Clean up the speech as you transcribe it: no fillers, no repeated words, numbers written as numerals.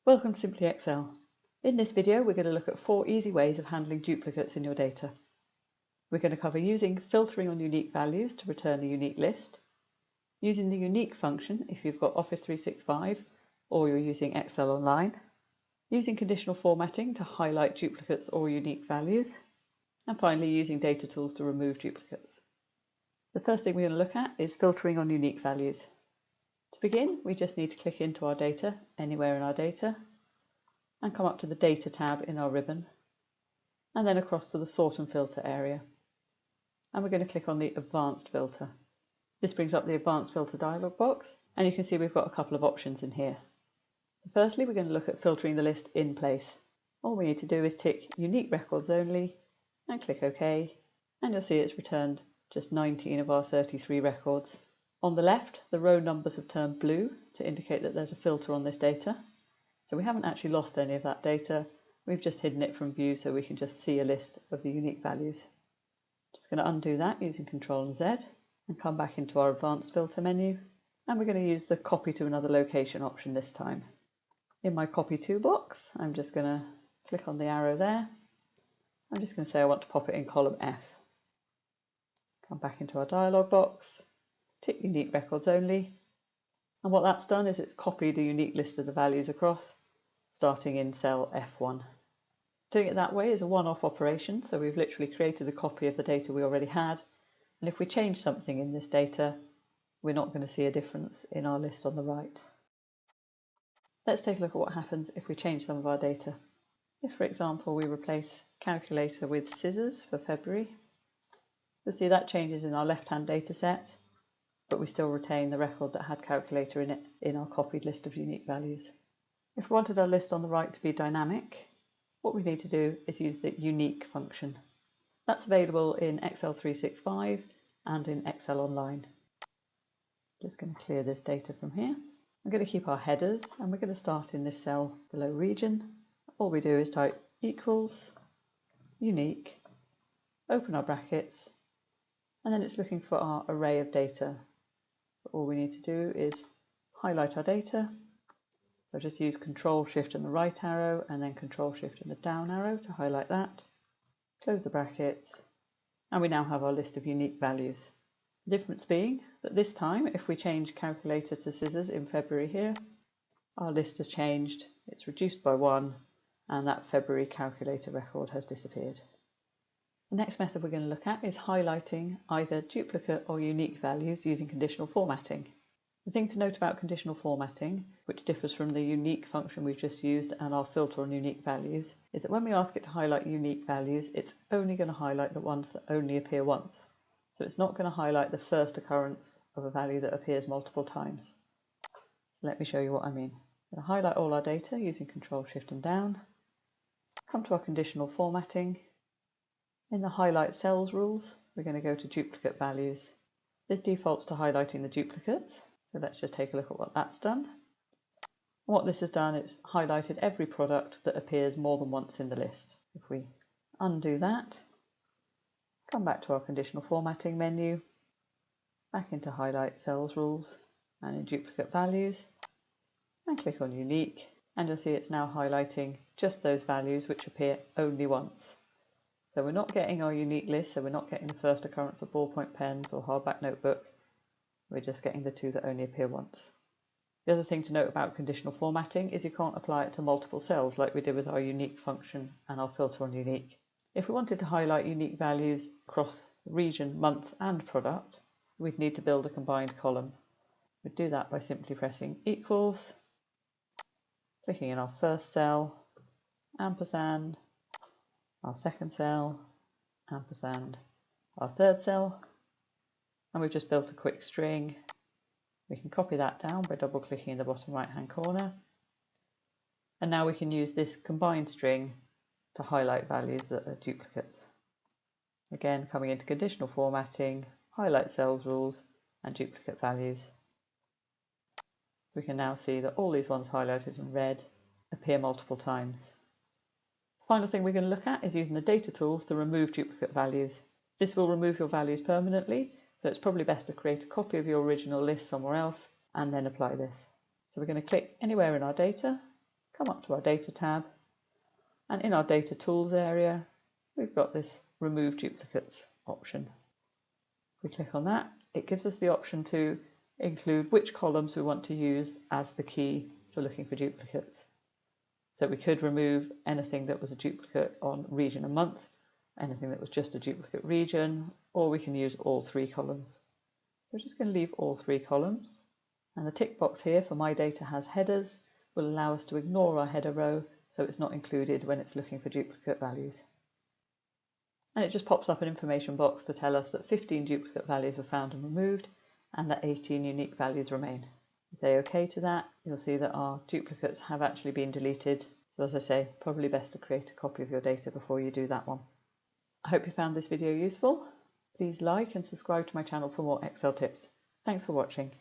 Welcome to Simply Excel. In this video we're going to look at 4 easy ways of handling duplicates in your data. We're going to cover using filtering on unique values to return a unique list, using the unique function if you've got Office 365 or you're using Excel Online, using conditional formatting to highlight duplicates or unique values, and finally using data tools to remove duplicates. The first thing we're going to look at is filtering on unique values. To begin, we just need to click into our data, anywhere in our data, and come up to the Data tab in our ribbon, and then across to the Sort and Filter area. And we're going to click on the Advanced Filter. This brings up the Advanced Filter dialog box, and you can see we've got a couple of options in here. Firstly, we're going to look at filtering the list in place. All we need to do is tick Unique Records Only, and click OK, and you'll see it's returned just 19 of our 33 records. On the left, the row numbers have turned blue to indicate that there's a filter on this data. So we haven't actually lost any of that data, we've just hidden it from view so we can just see a list of the unique values. Just going to undo that using Ctrl and Z and come back into our Advanced Filter menu, and we're going to use the Copy to Another Location option this time. In my Copy To box, I'm just going to click on the arrow there. I'm just going to say I want to pop it in column F. Come back into our dialog box. Tick Unique Records Only, and what that's done is it's copied a unique list of the values across, starting in cell F1. Doing it that way is a one-off operation, so we've literally created a copy of the data we already had, and if we change something in this data, we're not going to see a difference in our list on the right. Let's take a look at what happens if we change some of our data. If, for example, we replace calculator with scissors for February, you'll see that changes in our left-hand data set, but we still retain the record that had calculator in it in our copied list of unique values. If we wanted our list on the right to be dynamic, what we need to do is use the unique function. That's available in Excel 365 and in Excel Online. Just going to clear this data from here. I'm going to keep our headers, and we're going to start in this cell below region. All we do is type equals unique, open our brackets, and then it's looking for our array of data. All we need to do is highlight our data. So just use Control Shift and the right arrow and then Control Shift and the down arrow to highlight that. Close the brackets, and we now have our list of unique values. The difference being that this time, if we change calculator to scissors in February here, our list has changed, it's reduced by 1, and that February calculator record has disappeared. The next method we're going to look at is highlighting either duplicate or unique values using conditional formatting. The thing to note about conditional formatting, which differs from the unique function we've just used and our filter on unique values, is that when we ask it to highlight unique values, it's only going to highlight the ones that only appear once. So it's not going to highlight the first occurrence of a value that appears multiple times. Let me show you what I mean. I'm going to highlight all our data using Control Shift and down, come to our conditional formatting. In the Highlight Cells rules, we're going to go to Duplicate Values. This defaults to highlighting the duplicates, so let's just take a look at what that's done. And what this has done, it's highlighted every product that appears more than once in the list. If we undo that, come back to our Conditional Formatting menu, back into Highlight Cells rules, and in Duplicate Values, and click on Unique, and you'll see it's now highlighting just those values which appear only once. So we're not getting our unique list, so we're not getting the first occurrence of ballpoint pens or hardback notebook. We're just getting the two that only appear once. The other thing to note about conditional formatting is you can't apply it to multiple cells like we did with our unique function and our filter on unique. If we wanted to highlight unique values across region, month and product, we'd need to build a combined column. We'd do that by simply pressing equals, clicking in our first cell, ampersand, our second cell, ampersand, our third cell, and we've just built a quick string. We can copy that down by double clicking in the bottom right hand corner, and now we can use this combined string to highlight values that are duplicates. Again, coming into conditional formatting, highlight cells rules and duplicate values. We can now see that all these ones highlighted in red appear multiple times. Final thing we're going to look at is using the data tools to remove duplicate values. This will remove your values permanently, so it's probably best to create a copy of your original list somewhere else and then apply this. So we're going to click anywhere in our data, come up to our Data tab, and in our Data Tools area, we've got this Remove Duplicates option. If we click on that, it gives us the option to include which columns we want to use as the key for looking for duplicates. So we could remove anything that was a duplicate on region and month, anything that was just a duplicate region, or we can use all three columns. We're just going to leave all three columns, and the tick box here for My Data Has Headers will allow us to ignore our header row, so it's not included when it's looking for duplicate values. And it just pops up an information box to tell us that 15 duplicate values were found and removed, and that 18 unique values remain. If you say OK to that, you'll see that our duplicates have actually been deleted. So as I say, probably best to create a copy of your data before you do that one. I hope you found this video useful. Please like and subscribe to my channel for more Excel tips. Thanks for watching.